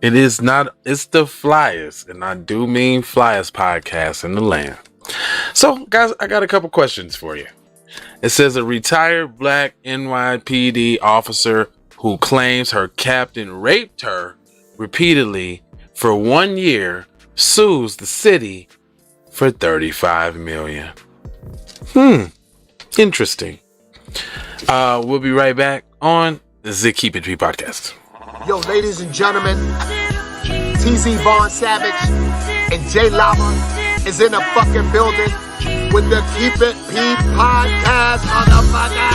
It is not, it's the Flyers, and I do mean Flyers podcast in the land. So, guys, I got a couple questions for you. It says a retired black NYPD officer who claims her captain raped her repeatedly for 1 year sues the city for $35 million. Interesting. We'll be right back on the Keep It P podcast. Yo, ladies and gentlemen, TZ Von Savage and J Lava is in a fucking building with the Keep It P podcast, motherfucker.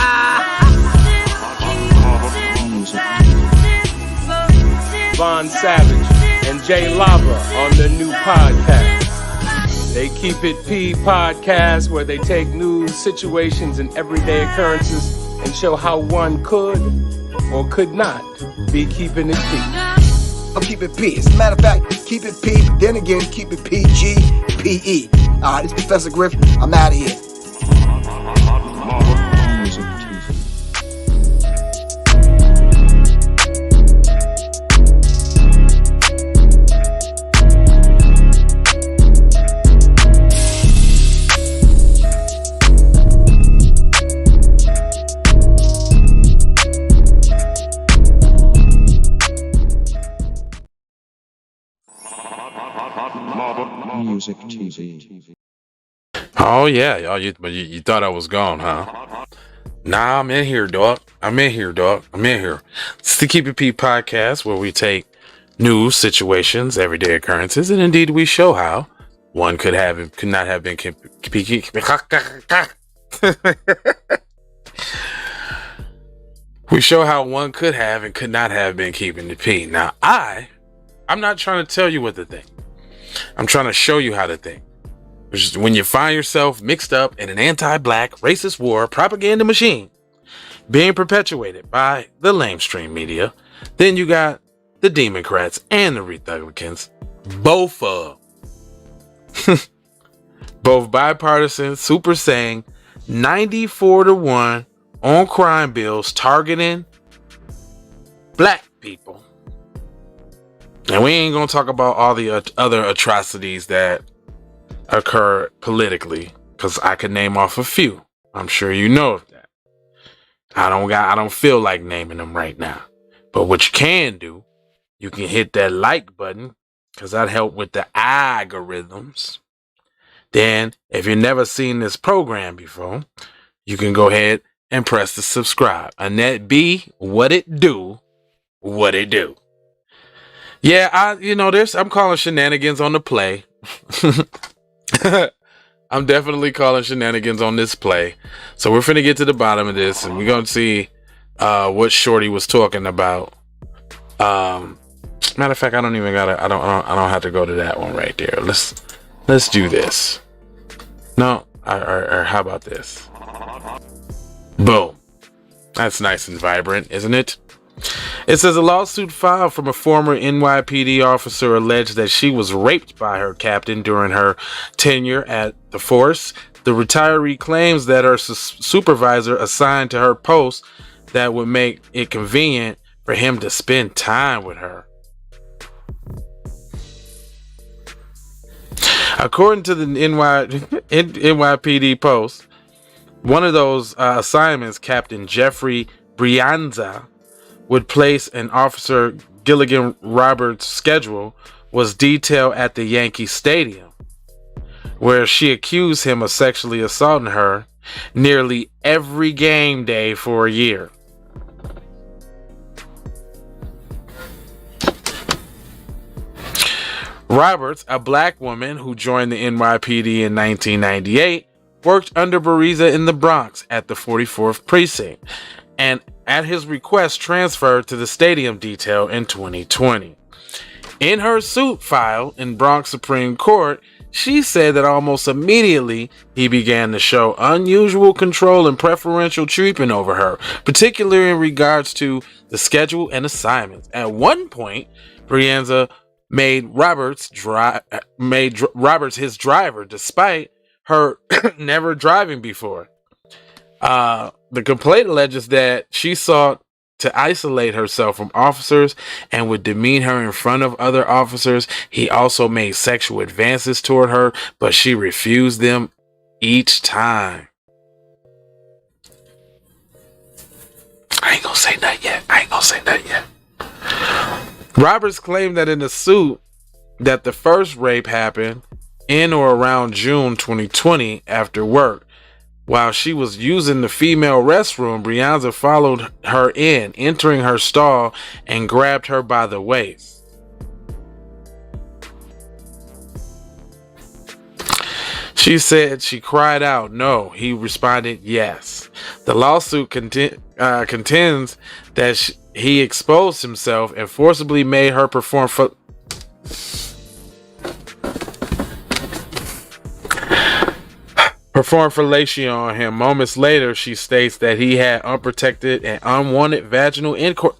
Von Savage and J Lava on the new podcast. They Keep It P podcast, where they take news, situations, and everyday occurrences and show how one could or could not be keeping it P. I'm Keep It P. As a matter of fact, Keep It P, but then again, Keep It PG, PE. Alright, it's Professor Griff. I'm out of here. Music TV. Oh yeah, y'all. You thought I was gone, huh? Nah, I'm in here, dog. I'm in here. It's the Keep It P podcast, where we take news, situations, everyday occurrences, and indeed we show how one could not have been we show how one could have and could not have been keeping the P. Now, I'm not trying to tell you what to think. I'm trying to show you how to think. When you find yourself mixed up in an anti-black racist war propaganda machine being perpetuated by the lamestream media, then you got the Democrats and the Republicans, both bipartisan, super saying 94-1 on crime bills targeting black people. And we ain't gonna talk about all the other atrocities that occur politically, because I could name off a few. I'm sure you know of that. I don't feel like naming them right now. But what you can do, you can hit that like button, because that help with the algorithms. Then, if you've never seen this program before, you can go ahead and press the subscribe. And that be what it do. Yeah, I'm calling shenanigans on the play. I'm definitely calling shenanigans on this play. So we're finna get to the bottom of this, and we're gonna see what Shorty was talking about. Matter of fact, I don't have to go to that one right there. Let's do this. No, or how about this? Boom. That's nice and vibrant, isn't it? It says a lawsuit filed from a former NYPD officer alleged that she was raped by her captain during her tenure at the force. The retiree claims that her supervisor assigned to her post that would make it convenient for him to spend time with her. According to the NYPD post, one of those assignments, Captain Jeffrey Brianza would place an Officer Gilligan Roberts' schedule, was detailed at the Yankee Stadium, where she accused him of sexually assaulting her nearly every game day for a year. Roberts, a black woman who joined the NYPD in 1998, worked under Bariza in the Bronx at the 44th Precinct, and at his request transferred to the stadium detail in 2020. In her suit filed in Bronx Supreme Court, she said that almost immediately he began to show unusual control and preferential treatment over her, particularly in regards to the schedule and assignments. At one point, Brianza made Roberts his driver, despite her never driving before. The complaint alleges that she sought to isolate herself from officers and would demean her in front of other officers. He also made sexual advances toward her, but she refused them each time. I ain't gonna say that yet. Roberts claimed that in the suit that the first rape happened in or around June 2020 after work. While she was using the female restroom, Brianza followed her in, entering her stall and grabbed her by the waist. She said she cried out, no. He responded, yes. The lawsuit contends that he exposed himself and forcibly made her perform fellatio on him. Moments later, she states that he had unprotected and unwanted vaginal intercourse.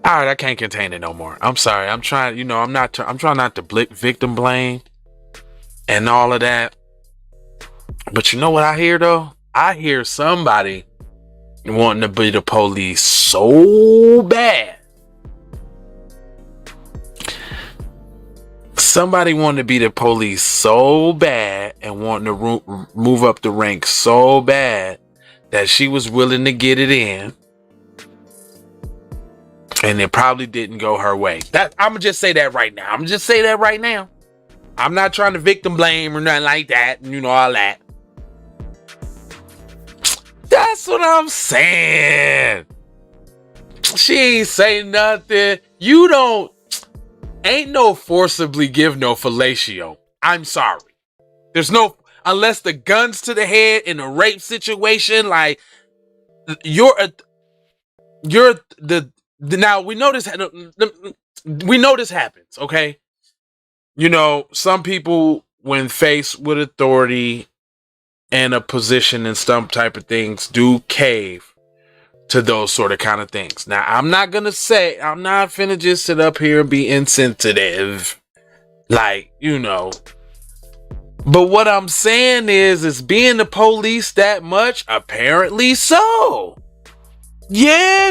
All right, I can't contain it no more. I'm sorry. I'm trying not to victim blame and all of that. But you know what I hear though? I hear somebody wanting to be the police so bad. Somebody wanted to be the police so bad and wanting to move up the ranks so bad that she was willing to get it in. And it probably didn't go her way. I'm going to just say that right now. I'm not trying to victim blame or nothing like that. And all that. That's what I'm saying. She ain't saying nothing. Ain't no forcibly give no fellatio. I'm sorry. There's no, unless the guns to the head in a rape situation, like now we know this happens, okay? Some people when faced with authority and a position and some type of things do cave to those sort of kind of things. Now, I'm not finna just sit up here and be insensitive. But what I'm saying is being the police that much? Apparently so. Yeah,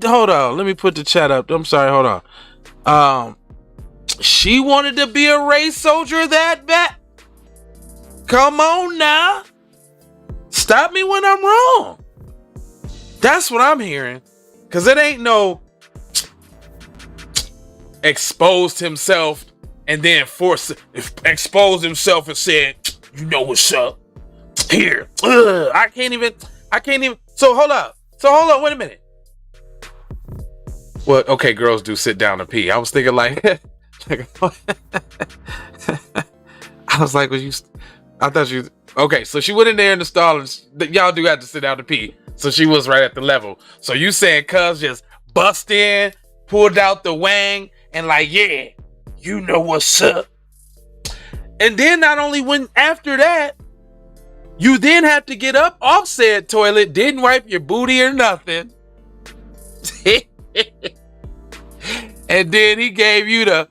hold on. Let me put the chat up. I'm sorry, hold on. She wanted to be a race soldier that bad. Come on now. Stop me when I'm wrong. That's what I'm hearing. Because it ain't no exposed himself and then exposed himself and said, you know what's up. Here. I can't even. So hold up, wait a minute. Well, okay, girls do sit down and pee. I was thinking like, I was like, okay, so she went in there in the stall and y'all do have to sit down to pee. So she was right at the level. So you saying cuz just bust in, pulled out the wang, and like, yeah, you know what's up. And then not only when after that, you then have to get up off said toilet, didn't wipe your booty or nothing. And then he gave you the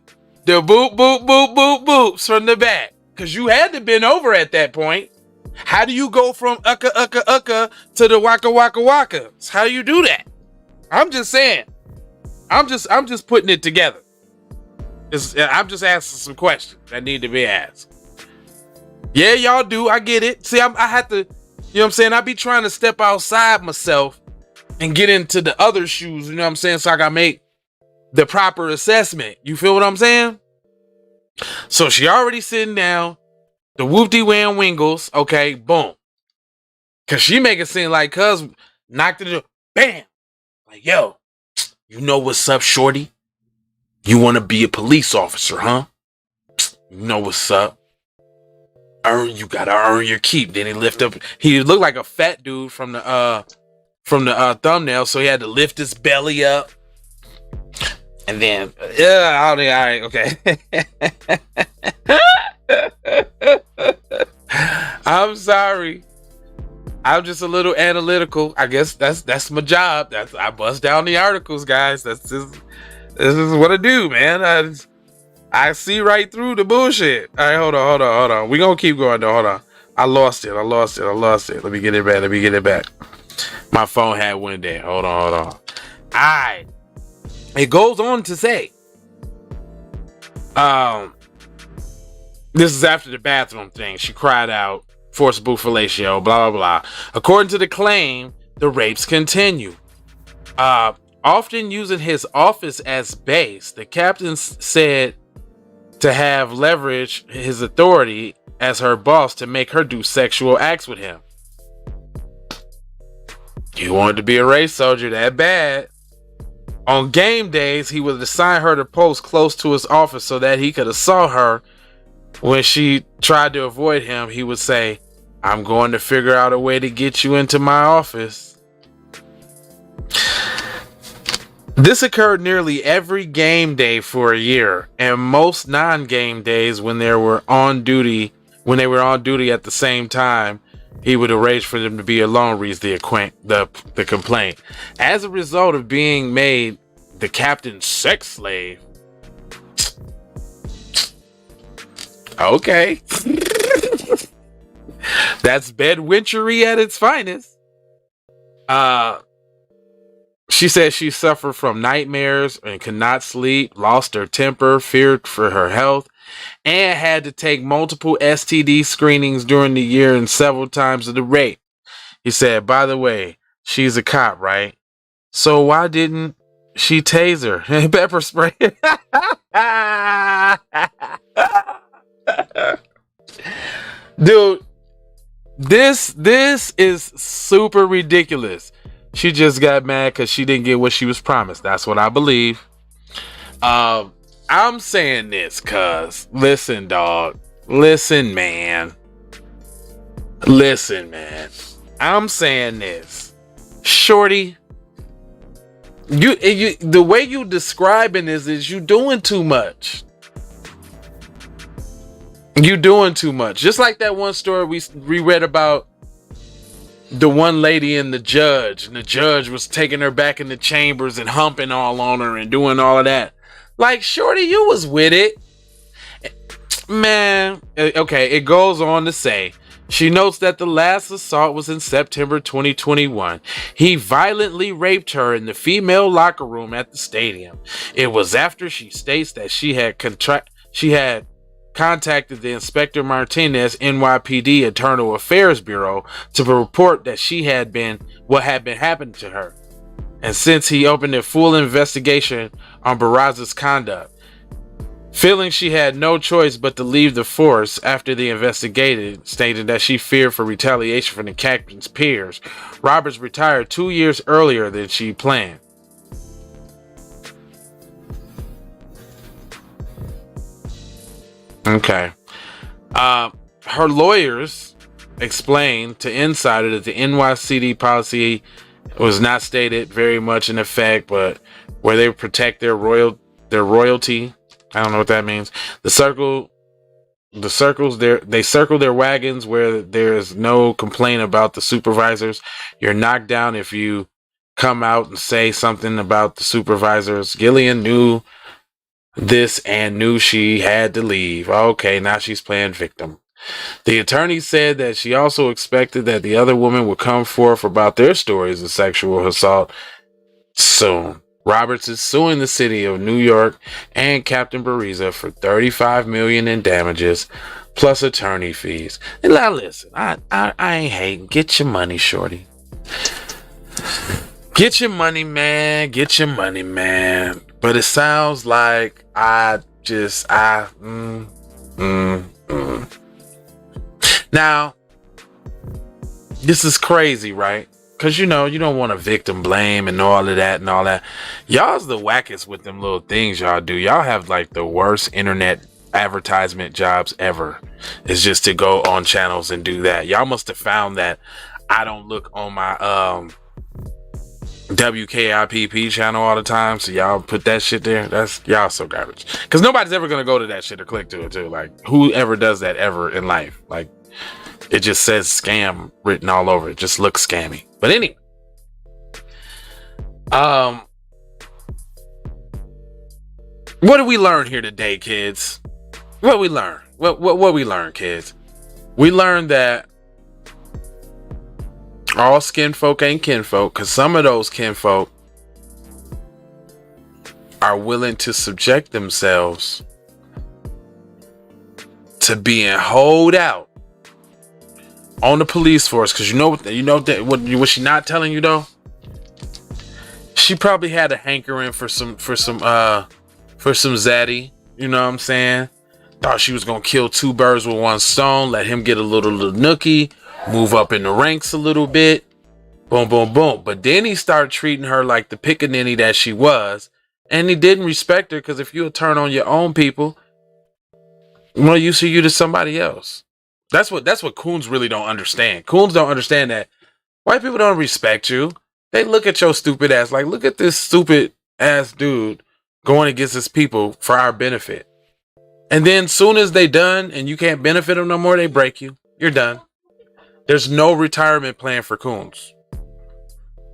boop, boop, boop, boop, boops from the back. Because you had to bend over at that point. How do you go from ucka to the waka waka waka? How do you do that? I'm just saying. I'm just putting it together. I'm just asking some questions that need to be asked. Yeah, y'all do. I get it. See, I have to, you know what I'm saying? I be trying to step outside myself and get into the other shoes, you know what I'm saying? So I can make the proper assessment. You feel what I'm saying? So she already sitting down. The whoop-de-wham wingles, okay, boom. Cause she make it seem like cuz knocked it, bam. Like, yo, you know what's up, shorty? You want to be a police officer, huh? You know what's up. You gotta earn your keep. Then he lift up. He looked like a fat dude from the thumbnail, so he had to lift his belly up. And then, all right, okay. I'm sorry. I'm just a little analytical. I guess that's my job. I bust down the articles, guys. This is what I do, man. I see right through the bullshit. All right, hold on. We gonna keep going though. Hold on. I lost it. Let me get it back. My phone had went there. Hold on. All right. It goes on to say, this is after the bathroom thing. She cried out, forcible fellatio, blah, blah, blah. According to the claim, the rapes continue. Often using his office as base, the captain said to have leverage his authority as her boss to make her do sexual acts with him. You wanted to be a race soldier that bad. On game days, he would assign her to post close to his office so that he could assault her. When she tried to avoid him, he would say, "I'm going to figure out a way to get you into my office." This occurred nearly every game day for a year, and most non-game days when they were on duty at the same time, he would arrange for them to be alone, reads the complaint. As a result of being made the captain's sex slave. Okay. That's bedwitchery at its finest. She said she suffered from nightmares and could not sleep, lost her temper, feared for her health, and had to take multiple STD screenings during the year and several times of the rape. He said, by the way, she's a cop, right? So why didn't she tase her and pepper spray? Dude, this is super ridiculous. She just got mad because she didn't get what she was promised. That's what I believe. I'm saying this because, listen, dog. Listen, man. I'm saying this. Shorty, you the way you describing this is you doing too much. You doing too much. Just like that one story we read about the one lady and the judge was taking her back in the chambers and humping all on her and doing all of that. Like, shorty, you was with it. Man, okay, it goes on to say, she notes that the last assault was in September 2021. He violently raped her in the female locker room at the stadium. It was after she states that she had contacted the Inspector Martinez NYPD Internal Affairs Bureau to report that what had been happening to her. And since he opened a full investigation on Barraza's conduct, feeling she had no choice but to leave the force after the investigation stated that she feared for retaliation from the captain's peers, Roberts retired 2 years earlier than she planned. Okay. Her lawyers explained to Insider that the NYPD policy was not stated very much in effect, but where they protect their royalty. I don't know what that means. They circle their wagons where there is no complaint about the supervisors. You're knocked down if you come out and say something about the supervisors. Gillian knew this and knew she had to leave. Okay, now she's playing victim. The attorney said that she also expected that the other women would come forth about their stories of sexual assault soon. Roberts is suing the city of New York and Captain Barraza for $35 million in damages plus attorney fees. And now listen, I ain't hating. Get your money, shorty. Get your money, man. But it sounds like Now, this is crazy, right? Because, you don't want to victim blame and all of that and all that. Y'all's the wackest with them little things y'all do. Y'all have like the worst internet advertisement jobs ever. It's just to go on channels and do that. Y'all must have found that I don't look on my WKIPP channel all the time, so y'all put that shit there. That's y'all so garbage. Because nobody's ever gonna go to that shit or click to it too. Like, whoever does that ever in life, like, it just says scam written all over it. Just looks scammy. But anyway, What did we learn here today, kids? What we learn? What we learn, kids? We learned that all skin folk ain't kinfolk, because some of those kinfolk are willing to subject themselves to being holed out on the police force. Because what she not telling you though? She probably had a hankering for some zaddy. You know what I'm saying? Thought she was gonna kill two birds with one stone. Let him get a little nookie, move up in the ranks a little bit. Boom, boom, boom. But then he started treating her like the pickaninny that she was, and he didn't respect her. Because if you'll turn on your own people, well, you see you to somebody else. That's what coons really don't understand. Coons don't understand that white people don't respect you. They look at your stupid ass like, look at this stupid ass dude going against his people for our benefit. And then soon as they done and you can't benefit them no more, they break you. You're done. There's no retirement plan for coons.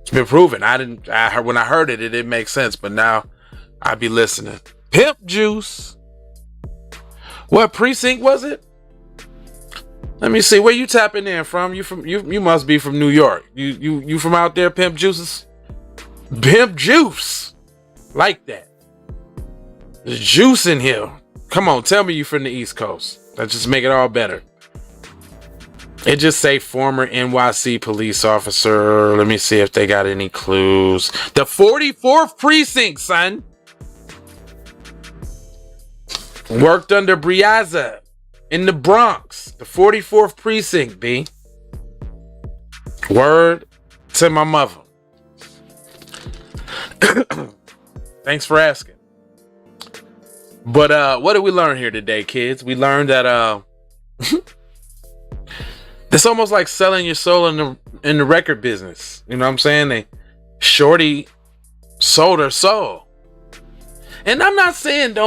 It's been proven. When I heard it, it didn't make sense, but now I be listening. Pimp juice. What precinct was it? Let me see. Where you tapping in from? You must be from New York. You from out there, Pimp Juices? Pimp Juice. Like that. There's juice in here. Come on, tell me you from the East Coast. That just make it all better. It just say former NYC police officer. Let me see if they got any clues. The 44th precinct, son. Worked under Briaza in the Bronx. The 44th precinct, B. Word to my mother. Thanks for asking. But what did we learn here today, kids? We learned that it's almost like selling your soul in the record business. You know what I'm saying? Shorty sold her soul. And I'm not saying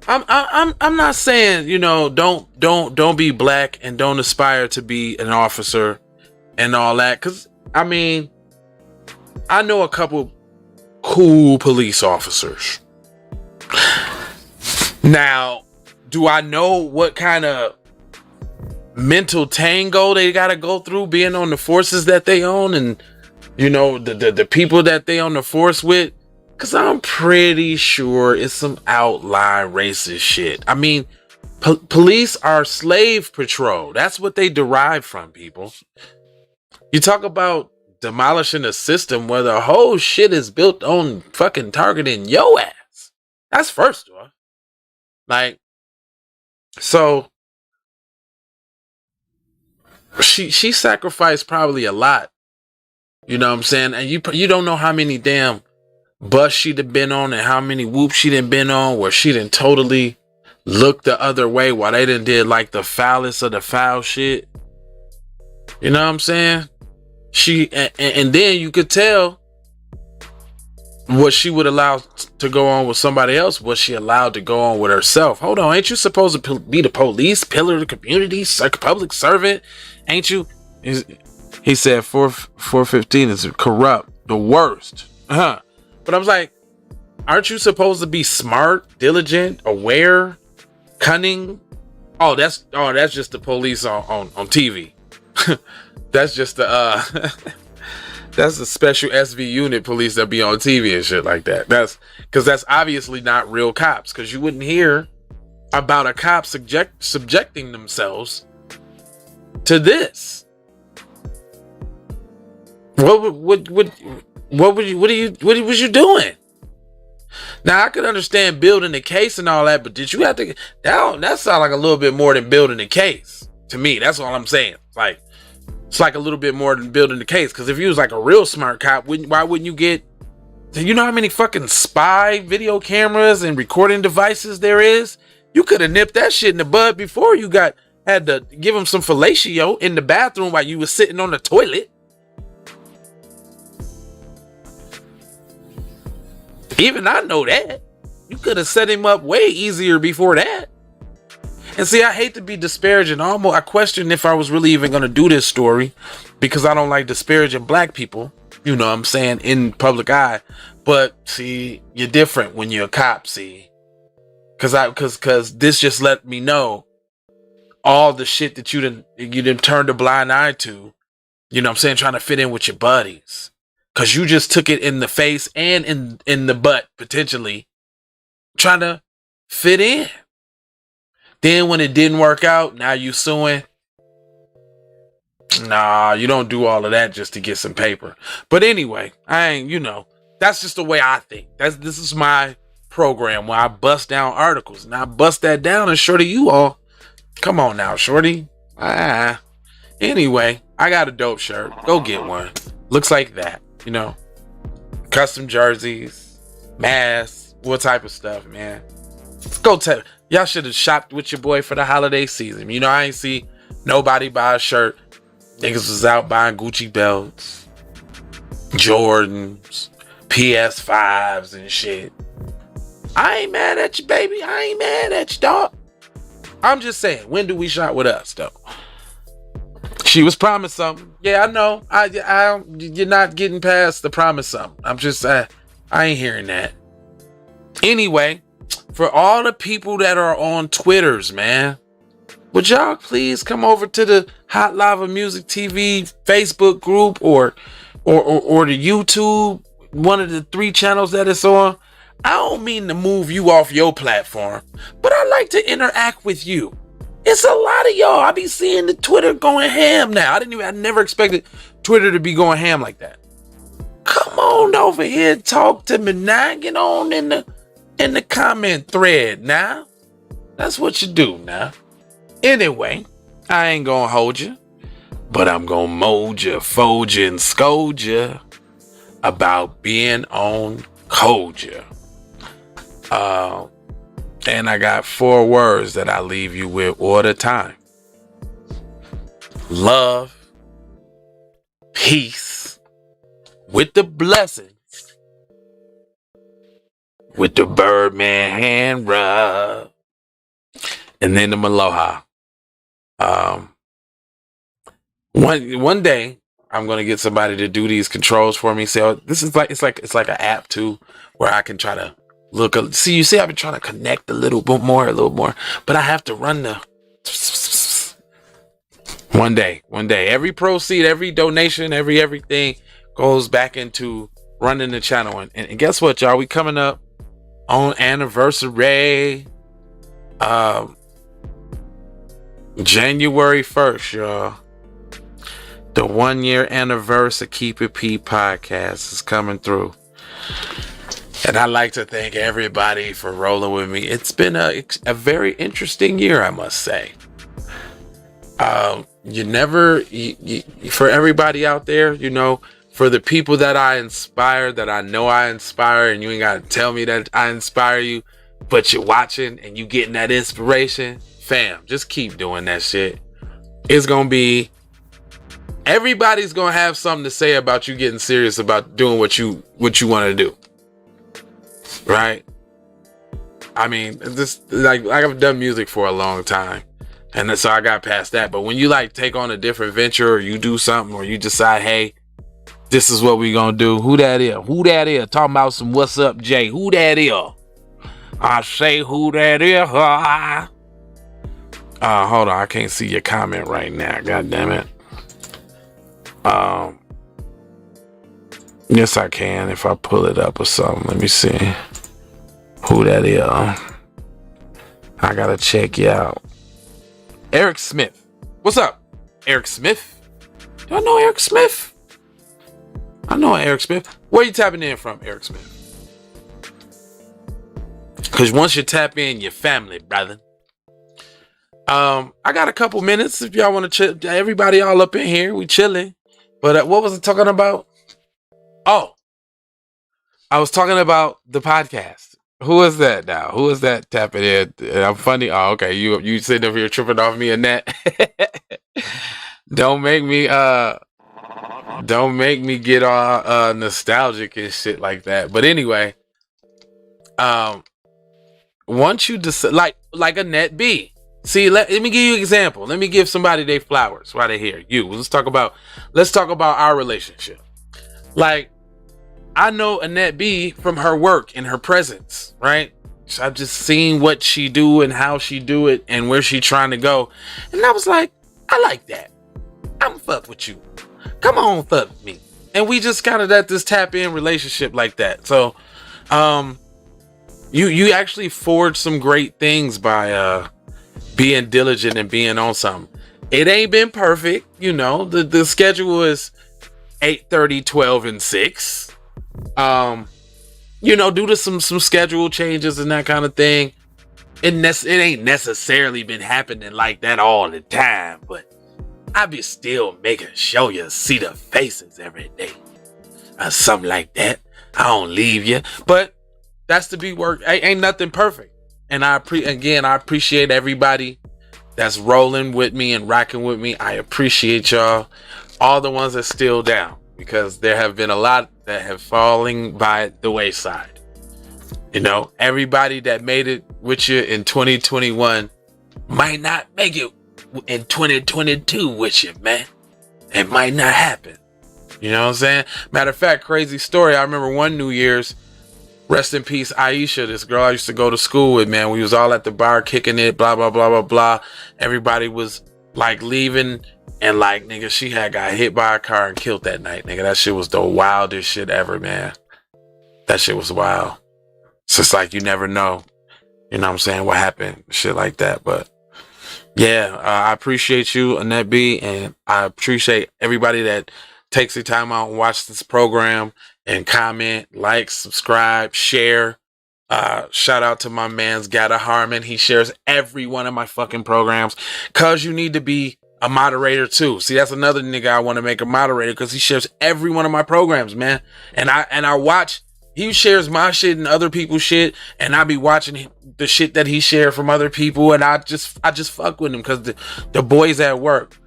I'm not saying, don't be black and don't aspire to be an officer and all that. Cause I mean, I know a couple cool police officers. Now, do I know what kind of mental tango they gotta go through being on the forces that they own and the people that they on the force with? Cause I'm pretty sure it's some outline racist shit. I mean, police are slave patrol. That's what they derive from, people. You talk about demolishing a system where the whole shit is built on fucking targeting your ass. That's first off. Like, so she sacrificed probably a lot. You know what I'm saying? And you don't know how many damn bus she'd have been on and how many whoops she done been on where she done totally looked the other way while they done did like the foulest of the foul shit. You know what I'm saying? And then you could tell what she would allow to go on with somebody else, what she allowed to go on with herself. Hold on, ain't you supposed to be the police, pillar of the community, public servant? Ain't you? He said 415 is corrupt, the worst. But I was like, aren't you supposed to be smart, diligent, aware, cunning? Oh, that's just the police on TV. That's just the that's the special SV unit police that be on TV and shit like that. That's because that's obviously not real cops, because you wouldn't hear about a cop subjecting themselves to this. What was you doing? Now I could understand building a case and all that, but did you have to? That sounds like a little bit more than building a case to me. That's all I'm saying. Like, it's like a little bit more than building the case. Because if you was like a real smart cop, why wouldn't you get? You know how many fucking spy video cameras and recording devices there is? You could have nipped that shit in the bud before you had to give him some fellatio in the bathroom while you was sitting on the toilet. Even I know that. You could have set him up way easier before that. And see, I hate to be disparaging. I question if I was really even going to do this story, because I don't like disparaging black people, you know what I'm saying, in public eye. But see, you're different when you're a cop, see. Cause this just let me know all the shit that you didn't turn a blind eye to. You know what I'm saying? Trying to fit in with your buddies. Cause you just took it in the face and in the butt, potentially. Trying to fit in. Then when it didn't work out, now you suing. Nah, you don't do all of that just to get some paper. But anyway, that's just the way I think. This is my program where I bust down articles. And I bust that down and shorty, you all. Come on now, shorty. Anyway, I got a dope shirt. Go get one. Looks like that, Custom jerseys, masks, what type of stuff, man. Let's go y'all should have shopped with your boy for the holiday season. I ain't see nobody buy a shirt. Niggas was out buying Gucci belts, Jordans, PS5s and shit. I ain't mad at you, baby. I ain't mad at you, dog. I'm just saying, when do we shop with us, though? She was promised something. Yeah, I know. You're not getting past the promise something. I'm just, I ain't hearing that. Anyway, for all the people that are on Twitters, man, would y'all please come over to the Hot Lava Music TV Facebook group or the YouTube, one of the 3 channels that it's on? I don't mean to move you off your platform, but I like to interact with you. It's a lot of y'all. I be seeing the Twitter going ham now. I never expected Twitter to be going ham like that. Come on over here and talk to me now. Get on in the comment thread now. That's what you do now. Anyway, I ain't gonna hold you, but I'm gonna mold you, fold you, and scold you about being on Koja. And I got 4 words that I leave you with all the time. Love, peace, with the blessings, with the Birdman hand rub, and then the Maloha. One day I'm gonna get somebody to do these controls for me. So this is it's like an app too, where I can try to look. See, I've been trying to connect a little more, but I have to run the. One day, every proceed, every donation, everything goes back into running the channel. And guess what, y'all? We coming up on anniversary. January 1st, y'all. The 1-year anniversary of Keep It P podcast is coming through. And I'd like to thank everybody for rolling with me. It's been a very interesting year, I must say. For everybody out there, for the people that I inspire, that I know I inspire, and you ain't got to tell me that I inspire you, but you're watching and you getting that inspiration, fam, just keep doing that shit. It's going to be, everybody's going to have something to say about you getting serious about doing what you want to do. Right? I mean, this like I've done music for a long time, and so I got past that. But when you take on a different venture, or you do something, or you decide, hey, this is what we gonna do. Who that is? Talking about some what's up, Jay? Who that is? I say who that is. Hold on, I can't see your comment right now. God damn it. Yes, I can if I pull it up or something. Let me see who that is. I gotta check you out. Eric Smith. What's up, Eric Smith? Do I know Eric Smith? I know Eric Smith. Where you tapping in from, Eric Smith? Because once you tap in, you're family, brother. I got a couple minutes if y'all want to chill. Everybody all up in here. We chilling. But what was I talking about? Oh, I was talking about the podcast. Who is that now? Who is that tapping in? I'm funny. Oh, okay. You sitting over here tripping off me and that. Don't make me get all nostalgic and shit like that. But anyway, once you decide, like a net B. See, let me give you an example. Let me give somebody their flowers while they're here. Let's talk about our relationship. Like, I know Annette B from her work and her presence, right? I've just seen what she do and how she do it and where she trying to go. And I was like, I like that. I'm fuck with you. Come on, fuck with me. And we just kind of at this tap in relationship like that. So, you actually forged some great things by being diligent and being on something. It ain't been perfect, you know. The schedule is 8:30, 12, and 6. You know, due to some schedule changes and that kind of thing, it ain't necessarily been happening like that all the time, but I be still making sure you see the faces every day or something like that. I don't leave you, but that's to be work. Ain't nothing perfect. And I appreciate everybody that's rolling with me and rocking with me. I appreciate y'all, all the ones that still down, because there have been a lot that have fallen by the wayside. You know, everybody that made it with you in 2021 might not make it in 2022 with you, man. It might not happen. You know what I'm saying? Matter of fact, crazy story. I remember one New Year's, rest in peace, Aisha, this girl I used to go to school with, man. We was all at the bar kicking it, blah, blah, blah, blah, blah. Everybody was like leaving, and like, nigga, she had got hit by a car and killed that night, nigga. That shit was the wildest shit ever, man. That shit was wild. It's just like, you never know, you know what I'm saying, what happened, shit like that. But yeah, I appreciate you, Annette B, and I appreciate everybody that takes the time out and watch this program and comment, like, subscribe, share. Shout out to my man's Gata Harmon. He shares every one of my fucking programs, cause you need to be a moderator too. See, that's another nigga I want to make a moderator, because he shares every one of my programs, man. And I watch. He shares my shit and other people's shit, and I be watching the shit that he shared from other people, and I just fuck with him, because the boys at work.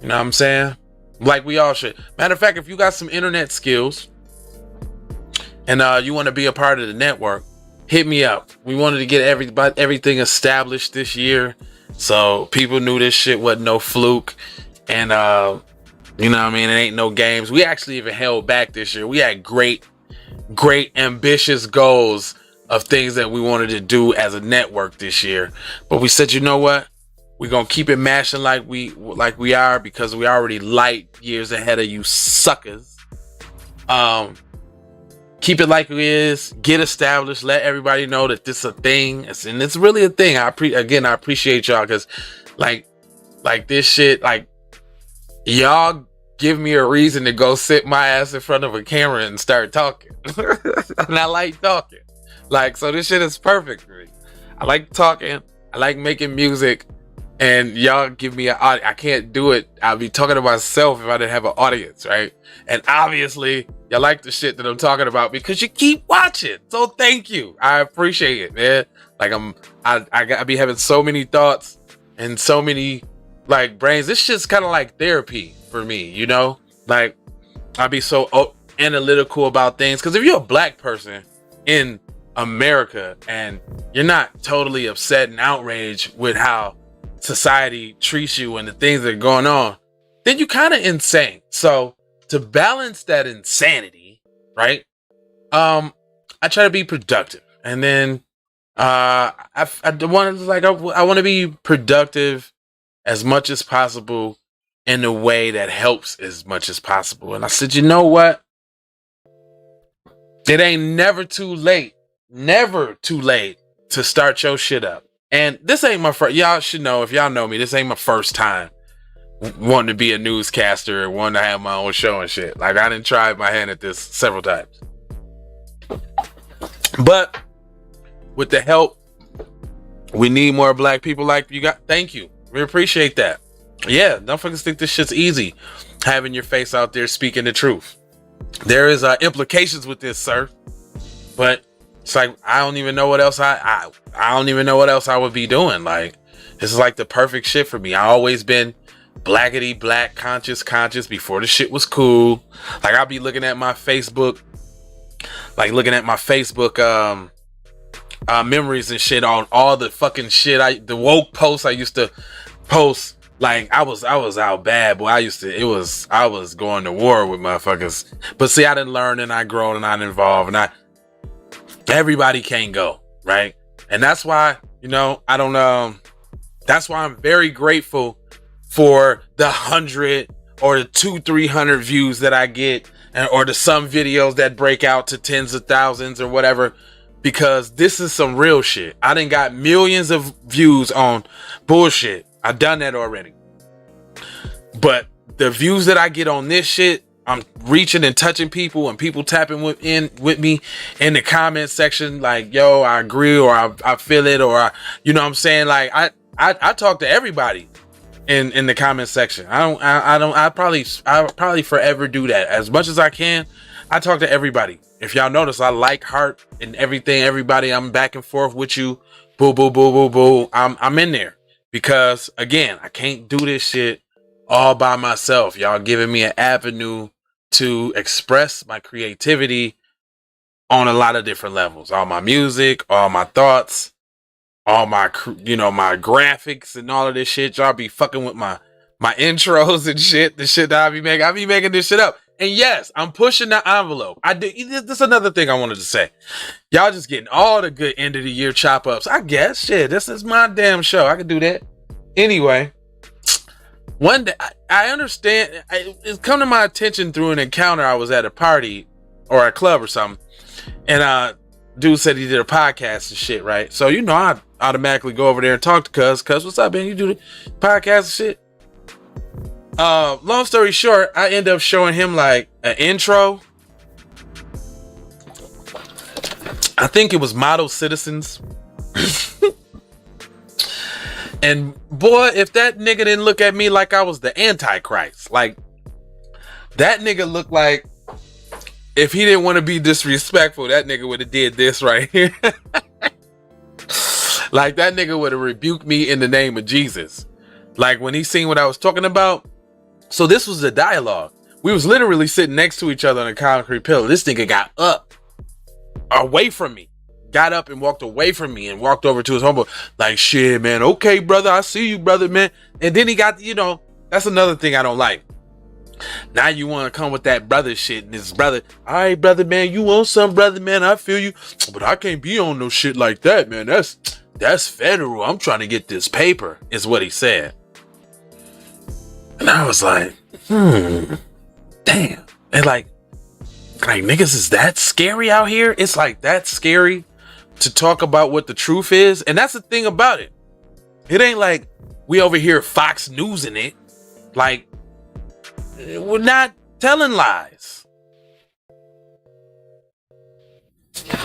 You know what I'm saying? Like we all should. Matter of fact, if you got some internet skills and you want to be a part of the network, hit me up. We wanted to get everything established this year, so people knew this shit wasn't no fluke, and you know what I mean, it ain't no games. We actually even held back this year. We had great ambitious goals of things that we wanted to do as a network this year, but we said, you know what, we're gonna keep it mashing like we are, because we already light years ahead of you suckers. Keep it like it is, get established, let everybody know that this is a thing, and it's really a thing. I appreciate y'all, because like this shit, like, y'all give me a reason to go sit my ass in front of a camera and start talking. And I like talking. Like, so this shit is perfect for me. I like talking. I like making music. And y'all give me an audience. I can't do it. I'll be talking to myself if I didn't have an audience, right? And obviously, y'all like the shit that I'm talking about because you keep watching. So thank you. I appreciate it, man. Like, I be having so many thoughts and so many, like, brains. This shit's kind of like therapy for me, you know? Like, I be so analytical about things. Because if you're a black person in America and you're not totally upset and outraged with how society treats you and the things that are going on, then you kind of insane. So to balance that insanity, right? I try to be productive, and then I want to be productive as much as possible in a way that helps as much as possible. And I said, you know what? It ain't never too late to start your shit up. And this ain't my first, y'all should know, if y'all know me, this ain't my first time wanting to be a newscaster or wanting to have my own show and shit. Like, I done tried my hand at this several times. But with the help, we need more black people like you got. Thank you. We appreciate that. Yeah, don't fucking think this shit's easy, having your face out there speaking the truth. There is implications with this, sir. But it's like, I don't even know what else I don't even know what else I would be doing. Like, this is like the perfect shit for me. I always been blackety black, conscious before the shit was cool. Like, I'll be looking at my Facebook, memories and shit on all the fucking shit, the woke posts I used to post. Like, I was out bad, boy. I was going to war with motherfuckers. But see, I didn't learn, and I grown, and I evolved, and everybody can't go, right? And that's why, I don't that's why I'm very grateful for the 100 or the 200-300 views that I get, or the some videos that break out to tens of thousands or whatever, because this is some real shit. I done got millions of views on bullshit. I've done that already. But the views that I get on this shit, I'm reaching and touching people, and people tapping with me in the comment section, like, yo, I agree, or I feel it, or you know what I'm saying? Like, I talk to everybody in the comment section. I probably forever do that. As much as I can, I talk to everybody. If y'all notice, I like heart and everything, everybody. I'm back and forth with you. Boo, boo, boo, boo, boo. I'm in there because, again, I can't do this shit all by myself. Y'all giving me an avenue to express my creativity on a lot of different levels. All my music, all my thoughts, all my, my graphics and all of this shit. Y'all be fucking with my intros and shit. The shit that I be making this shit up. And yes, I'm pushing the envelope. This is another thing I wanted to say. Y'all just getting all the good end of the year chop ups. I guess, shit, this is my damn show. I can do that. Anyway, one day, I understand, it's come to my attention through an encounter. I was at a party or a club or something, and dude said he did a podcast and shit, right? So, I automatically go over there and talk to Cuz, what's up, man? You do the podcast and shit? Long story short, I end up showing him like an intro. I think it was Model Citizens. And boy, if that nigga didn't look at me like I was the Antichrist, like that nigga looked like, if he didn't want to be disrespectful, that nigga would have did this right here. Like that nigga would have rebuked me in the name of Jesus. Like when he seen what I was talking about. So this was the dialogue. We was literally sitting next to each other on a concrete pillar. This nigga got up away from me. Got up and walked away from me and walked over to his homeboy. Like, shit, man. Okay, brother. I see you, brother, man. And then he got, that's another thing I don't like. Now you want to come with that brother shit. And his brother, all right, brother, man. You want some, brother, man. I feel you. But I can't be on no shit like that, man. That's federal. I'm trying to get this paper, is what he said. And I was like, damn. And like niggas, is that scary out here? It's like that scary to talk about what the truth is. And that's the thing about it. It ain't like we over here Fox News in it. Like, we're not telling lies.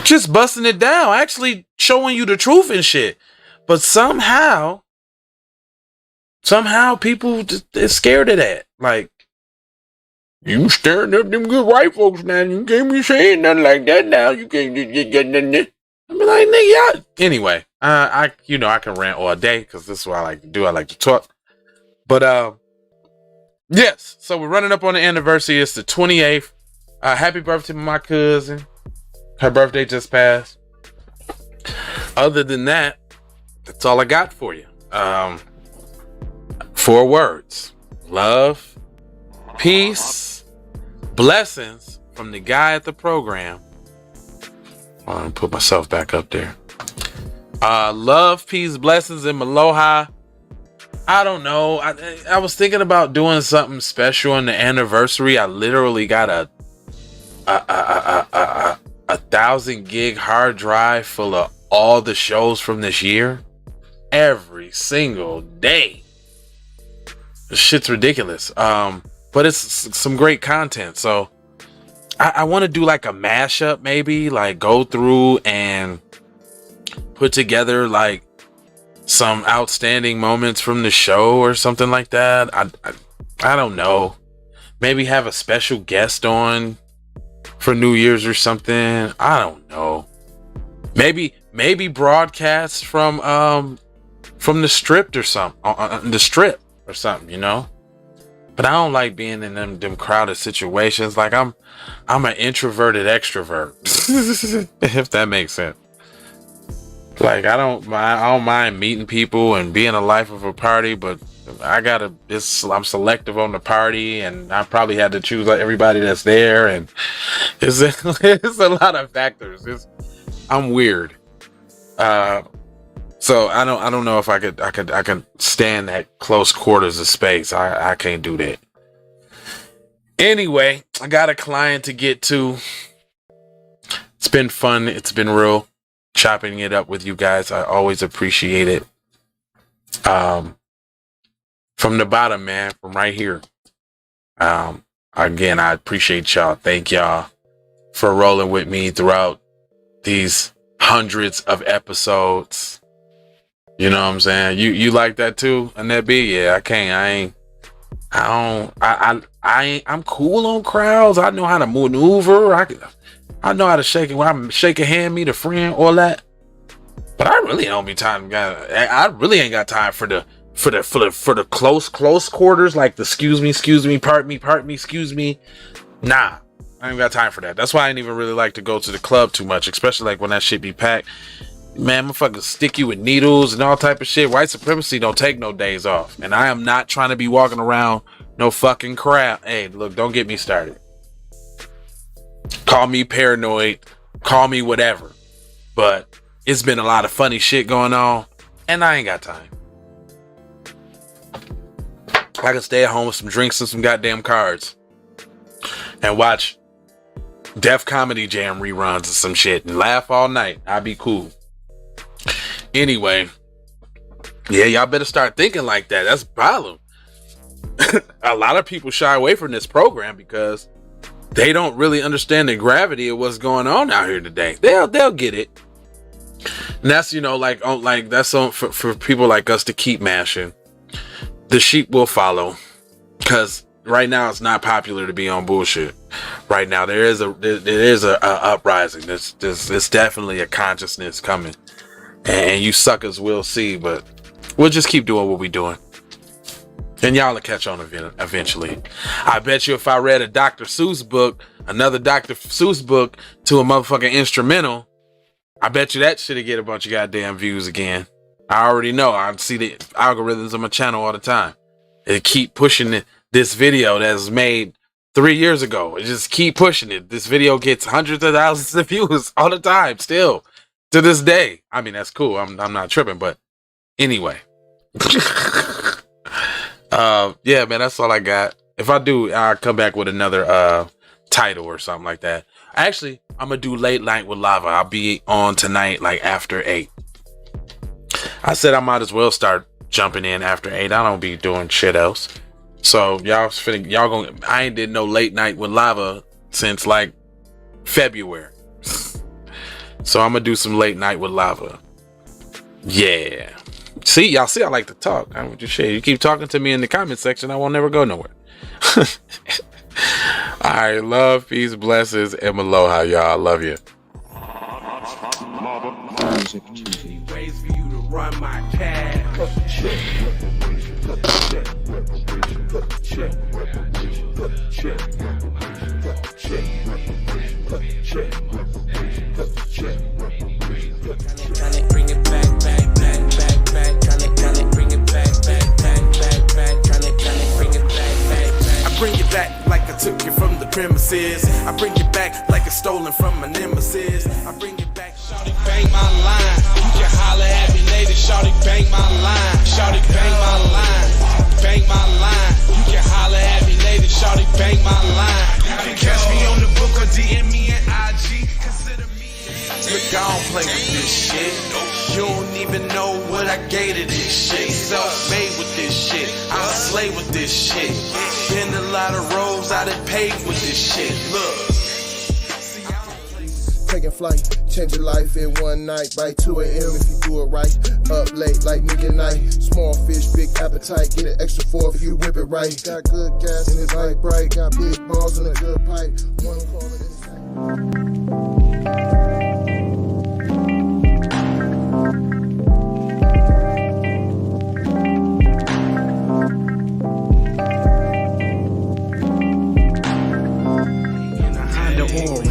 Just busting it down. Actually showing you the truth and shit. But somehow people they're scared of that. Like, you stirring up them good white folks now. You can't be saying nothing like that now. You can't get nothing. I be like, nigga, y'all. Anyway, I can rant all day because this is what I like to do. I like to talk. But yes. So we're running up on the anniversary. It's the 28th. Happy birthday to my cousin. Her birthday just passed. Other than that, that's all I got for you. 4 words: love, peace, blessings from the guy at the program. I'm gonna put myself back up there. Love, peace, blessings, and aloha. I don't know. I was thinking about doing something special on the anniversary. I literally got a 1,000 gig hard drive full of all the shows from this year. Every single day. This shit's ridiculous. But it's some great content. So I want to do like a mashup, maybe like go through and put together like some outstanding moments from the show or something like that. I don't know. Maybe have a special guest on for New Year's or something. I don't know. Maybe broadcast from the strip or something. The strip or something, But I don't like being in them crowded situations. Like I'm an introverted extrovert. If that makes sense. Like I don't mind meeting people and being a life of a party, but I'm selective on the party, and I probably had to choose like everybody that's there, and it's a lot of factors. I'm weird. So I don't know if I could stand that close quarters of space. I can't do that. Anyway, I got a client to get to. It's been fun. It's been real chopping it up with you guys. I always appreciate it. From the bottom, man, from right here. Again, I appreciate y'all. Thank y'all for rolling with me throughout these hundreds of episodes. You know what I'm saying? You like that too, Annette B? Yeah, I'm cool on crowds. I know how to maneuver. I know how to shake it when I'm shake a hand, meet a friend, all that. But I really don't be time. I really ain't got time for the close quarters, like the excuse me, part me, excuse me. Nah, I ain't got time for that. That's why I ain't even really like to go to the club too much, especially like when that shit be packed. Man, motherfuckers stick you with needles and all type of shit. White supremacy don't take no days off. And I am not trying to be walking around no fucking crowd. Hey, look, don't get me started. Call me paranoid, call me whatever. But it's been a lot of funny shit going on, and I ain't got time. I can stay at home with some drinks and some goddamn cards and watch Def Comedy Jam reruns and some shit and laugh all night. I'll be cool. Anyway, yeah, y'all better start thinking like that. That's a problem. A lot of people shy away from this program because they don't really understand the gravity of what's going on out here today. They'll get it. And that's, you know, like that's on for people like us to keep mashing. The sheep will follow, because right now it's not popular to be on bullshit. Right now there is a uprising. There's definitely a consciousness coming, and you suckers will see. But we'll just keep doing what we're doing, and y'all will catch on eventually. I bet you if I read a Dr. Seuss book, another Dr. Seuss book to a motherfucking instrumental, I bet you that shit'll get a bunch of goddamn views again. I already know. I see the algorithms on my channel all the time. It keep pushing this video that was made 3 years ago. It just keep pushing it. This video gets hundreds of thousands of views all the time, still to this day. I mean, that's cool. I'm not tripping, but anyway. Yeah, man, that's all I got. If I do, I'll come back with another title or something like that. Actually, I'm gonna do Late Night with Lava. I'll be on tonight, like after 8. I said I might as well start jumping in after 8. I don't be doing shit else. So y'all gonna, I ain't did no Late Night with Lava since like February. So I'm gonna do some Late Night with Lava. Yeah. See, y'all see I like to talk. I would just share. You keep talking to me in the comment section, I won't never go nowhere. Alright, love, peace, blessings, and aloha, y'all. I love you. Music TV. Ways for you to run my cash. Bring it back, bring it back. I bring it back like I took it from the premises. I bring it back like it's stolen from my nemesis. I bring it back. Shawty bang my line. You can holler at me later. Shawty bang my line. Shawty bang my line. Bang my line. You can holler at me later. Shawty bang my line. You can catch me on the book or DM me at IG. Consider me. Look, I don't play with this shit. You don't even know what I gave to this shit. Self-made with this shit. I slay with this shit. Been a lot of roads I done paved with this shit. Look. Taking flight, changing life in one night. By 2 a.m. if you do it right. Up late like nigga night. Small fish, big appetite. Get an extra 4 if you whip it right. Got good gas and it's light bright. Got big balls and a good pipe. One call it is.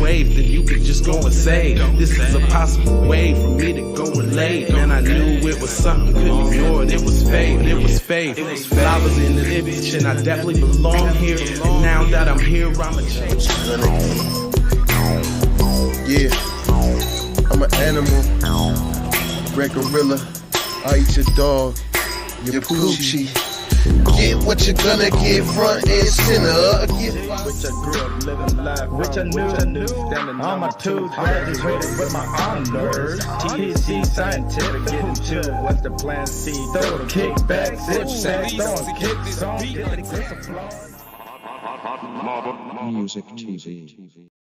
Then you could just go and say, this is a possible way for me to go and lay. Man, I knew it was something, couldn't ignore it. It was fate, it was fate. I was in the image and I definitely belong here. And now that I'm here, I'ma change. Yeah, I'm an animal, red gorilla. I eat your dog, your poochie. Get what you're gonna get, front and center. Which I grew up living life, which I knew. Standing on my toes, graduated with my honors. TC scientific, getting to what's the plan C? Throw kickbacks, zip sacks, throwing kicks on. Music TV.